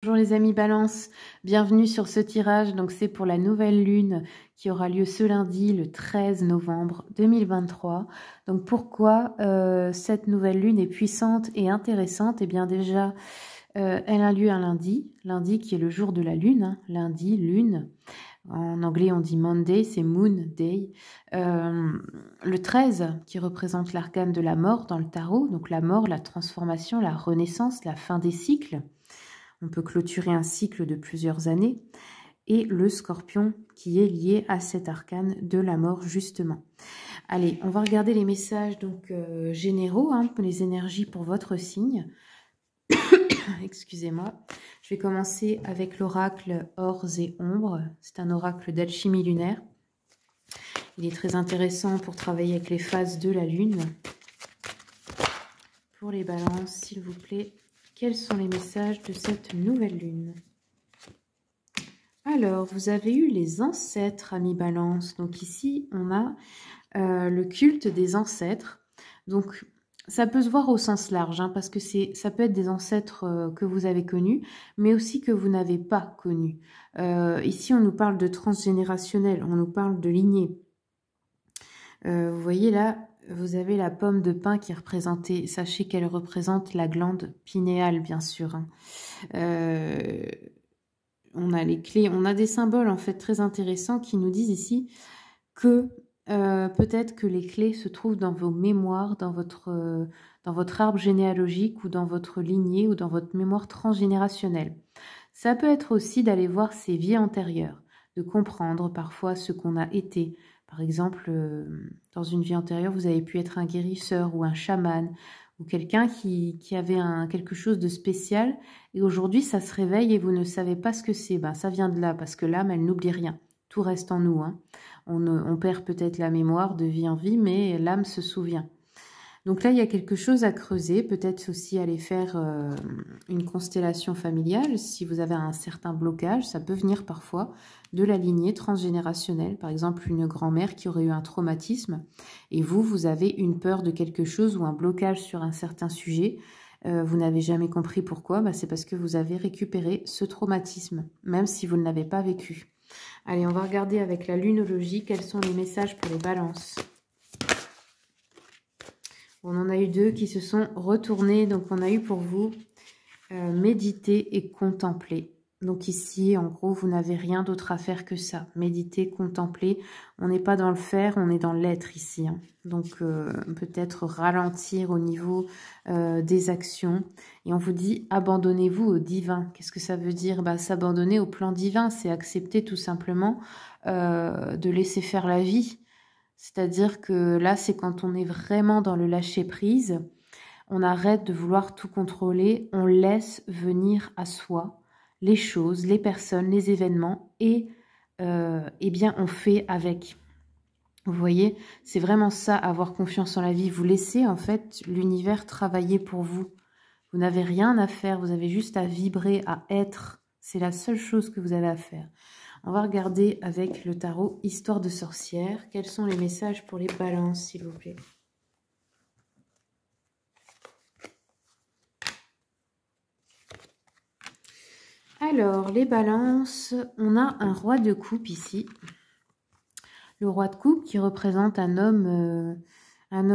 Bonjour les amis Balance, bienvenue sur ce tirage. Donc c'est pour la nouvelle lune qui aura lieu ce lundi, le 13 novembre 2023. Donc pourquoi cette nouvelle lune est puissante et intéressante? Eh bien déjà, elle a lieu un lundi, lundi qui est le jour de la lune, hein, lundi, lune. En anglais, on dit Monday, c'est Moon Day. Le 13, qui représente l'arcane de la mort dans le tarot, donc la mort, la transformation, la renaissance, la fin des cycles. On peut clôturer un cycle de plusieurs années. Et le scorpion qui est lié à cet arcane de la mort, justement. Allez, on va regarder les messages donc généraux, hein, les énergies pour votre signe. Excusez-moi. Je vais commencer avec l'oracle Ors et Ombres. C'est un oracle d'alchimie lunaire. Il est très intéressant pour travailler avec les phases de la lune. Pour les balances, s'il vous plaît, quels sont les messages de cette nouvelle lune? Alors, vous avez eu les ancêtres, amis balance. Donc ici, on a le culte des ancêtres. Donc, ça peut se voir au sens large, hein, parce que ça peut être des ancêtres que vous avez connus, mais aussi que vous n'avez pas connus. Ici, on nous parle de transgénérationnel, on nous parle de lignée. Vous voyez là, vous avez la pomme de pin qui est représentée. Sachez qu'elle représente la glande pinéale, bien sûr. Hein. On a les clés, on a des symboles en fait très intéressants qui nous disent ici que peut-être que les clés se trouvent dans vos mémoires, dans votre arbre généalogique ou dans votre lignée ou dans votre mémoire transgénérationnelle. Ça peut être aussi d'aller voir ses vies antérieures, de comprendre parfois ce qu'on a été. Par exemple, dans une vie antérieure, vous avez pu être un guérisseur ou un chaman ou quelqu'un qui avait quelque chose de spécial et aujourd'hui ça se réveille et vous ne savez pas ce que c'est. Ben, ça vient de là parce que l'âme, elle n'oublie rien. Tout reste en nous. Hein. On perd peut-être la mémoire de vie en vie, mais l'âme se souvient. Donc là, il y a quelque chose à creuser. Peut-être aussi aller faire une constellation familiale. Si vous avez un certain blocage, ça peut venir parfois de la lignée transgénérationnelle. Par exemple, une grand-mère qui aurait eu un traumatisme. Et vous avez une peur de quelque chose ou un blocage sur un certain sujet. Vous n'avez jamais compris pourquoi. Bah, c'est parce que vous avez récupéré ce traumatisme, même si vous ne l'avez pas vécu. Allez, on va regarder avec la lunologie quels sont les messages pour les balances. On en a eu deux qui se sont retournés. Donc, on a eu pour vous méditer et contempler. Donc ici, en gros, vous n'avez rien d'autre à faire que ça. Méditer, contempler. On n'est pas dans le faire, on est dans l'être ici. Hein. Donc, peut-être ralentir au niveau des actions. Et on vous dit, abandonnez-vous au divin. Qu'est-ce que ça veut dire? Bah, s'abandonner au plan divin, c'est accepter tout simplement de laisser faire la vie. C'est-à-dire que là, c'est quand on est vraiment dans le lâcher-prise. On arrête de vouloir tout contrôler. On laisse venir à soi les choses, les personnes, les événements. Et eh bien, on fait avec. Vous voyez, c'est vraiment ça, avoir confiance en la vie. Vous laissez en fait l'univers travailler pour vous. Vous n'avez rien à faire. Vous avez juste à vibrer, à être. C'est la seule chose que vous avez à faire. On va regarder avec le tarot Histoire de sorcière. Quels sont les messages pour les balances, s'il vous plaît? Alors, les balances, on a un roi de coupe ici. Le roi de coupe qui représente un homme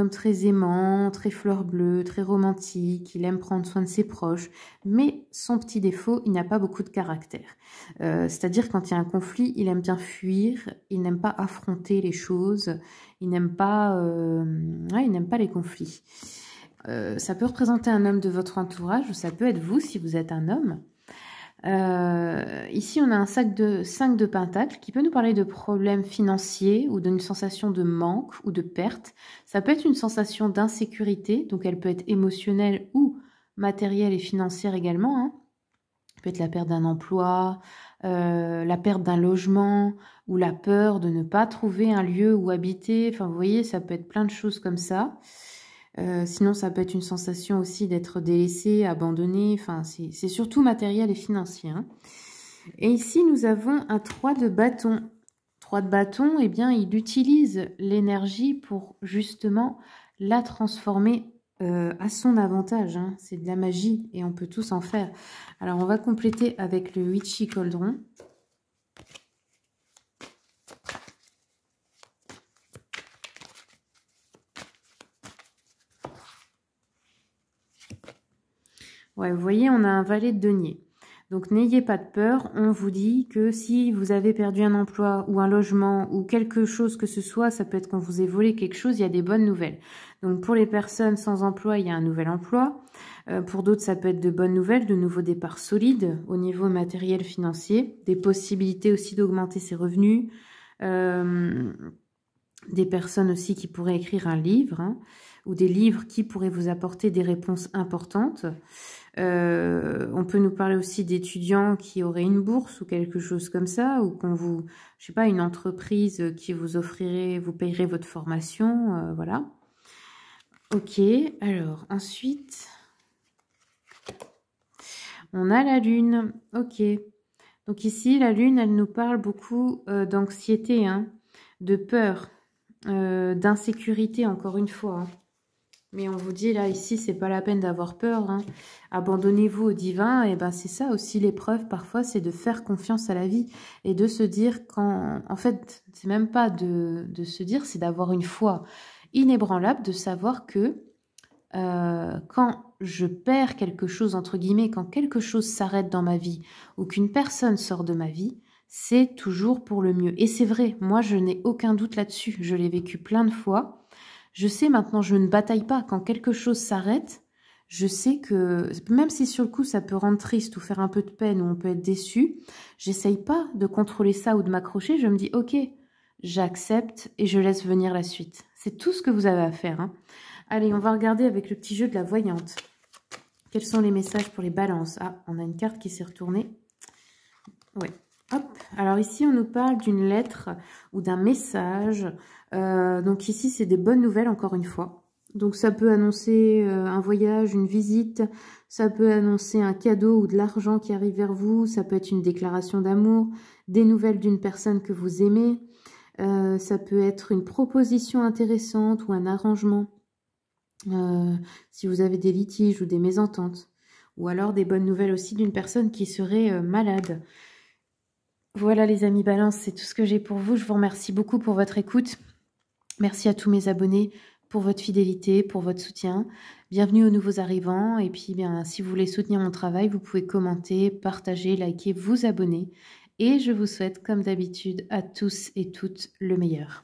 très aimant, très fleur bleue, très romantique. Il aime prendre soin de ses proches. Mais son petit défaut, il n'a pas beaucoup de caractère. C'est-à-dire quand il y a un conflit, il aime bien fuir. Il n'aime pas affronter les choses. Il n'aime pas les conflits. Ça peut représenter un homme de votre entourage ou ça peut être vous si vous êtes un homme. Ici, on a un 5 de pentacles qui peut nous parler de problèmes financiers ou d'une sensation de manque ou de perte. Ça peut être une sensation d'insécurité, donc elle peut être émotionnelle ou matérielle et financière également. Hein. Ça peut être la perte d'un emploi, la perte d'un logement ou la peur de ne pas trouver un lieu où habiter. Enfin, vous voyez, ça peut être plein de choses comme ça. Sinon, ça peut être une sensation aussi d'être délaissé, abandonné. Enfin, c'est surtout matériel et financier. Hein. Et ici, nous avons un 3 de bâton. 3 de bâton, eh bien, il utilise l'énergie pour justement la transformer à son avantage. Hein. C'est de la magie et on peut tous en faire. Alors, on va compléter avec le Witchy Cauldron. Ouais, vous voyez, on a un valet de denier. Donc, n'ayez pas de peur. On vous dit que si vous avez perdu un emploi ou un logement ou quelque chose que ce soit, ça peut être qu'on vous ait volé quelque chose, il y a des bonnes nouvelles. Donc, pour les personnes sans emploi, il y a un nouvel emploi. Pour d'autres, ça peut être de bonnes nouvelles, de nouveaux départs solides au niveau matériel financier, des possibilités aussi d'augmenter ses revenus, des personnes aussi qui pourraient écrire un livre, hein, ou des livres qui pourraient vous apporter des réponses importantes. On peut nous parler aussi d'étudiants qui auraient une bourse ou quelque chose comme ça, ou qu'on vous, je sais pas, une entreprise qui vous offrirait, vous payerait votre formation, voilà. Ok, alors ensuite, on a la lune, ok. Donc ici, la lune, elle nous parle beaucoup d'anxiété, hein, de peur, d'insécurité, encore une fois. Hein. Mais on vous dit, là, ici, c'est pas la peine d'avoir peur. Hein. Abandonnez-vous au divin. Et ben, c'est ça aussi l'épreuve, parfois, c'est de faire confiance à la vie. Et de se dire quand... En fait, c'est même pas de se dire, c'est d'avoir une foi inébranlable, de savoir que quand je perds quelque chose, entre guillemets, quand quelque chose s'arrête dans ma vie, ou qu'une personne sort de ma vie, c'est toujours pour le mieux. Et c'est vrai, moi, je n'ai aucun doute là-dessus. Je l'ai vécu plein de fois. Je sais maintenant, je ne bataille pas. Quand quelque chose s'arrête, je sais que, même si sur le coup, ça peut rendre triste ou faire un peu de peine ou on peut être déçu, j'essaye pas de contrôler ça ou de m'accrocher. Je me dis, ok, j'accepte et je laisse venir la suite. C'est tout ce que vous avez à faire. Hein. Allez, on va regarder avec le petit jeu de la voyante. Quels sont les messages pour les balances? Ah, on a une carte qui s'est retournée. Ouais. Hop. Alors ici, on nous parle d'une lettre ou d'un message. Donc ici, c'est des bonnes nouvelles, encore une fois. Donc ça peut annoncer un voyage, une visite. Ça peut annoncer un cadeau ou de l'argent qui arrive vers vous. Ça peut être une déclaration d'amour, des nouvelles d'une personne que vous aimez. Ça peut être une proposition intéressante ou un arrangement. Si vous avez des litiges ou des mésententes. Ou alors des bonnes nouvelles aussi d'une personne qui serait malade. Voilà les amis Balance, c'est tout ce que j'ai pour vous. Je vous remercie beaucoup pour votre écoute. Merci à tous mes abonnés pour votre fidélité, pour votre soutien. Bienvenue aux nouveaux arrivants. Et puis, bien, si vous voulez soutenir mon travail, vous pouvez commenter, partager, liker, vous abonner. Et je vous souhaite, comme d'habitude, à tous et toutes le meilleur.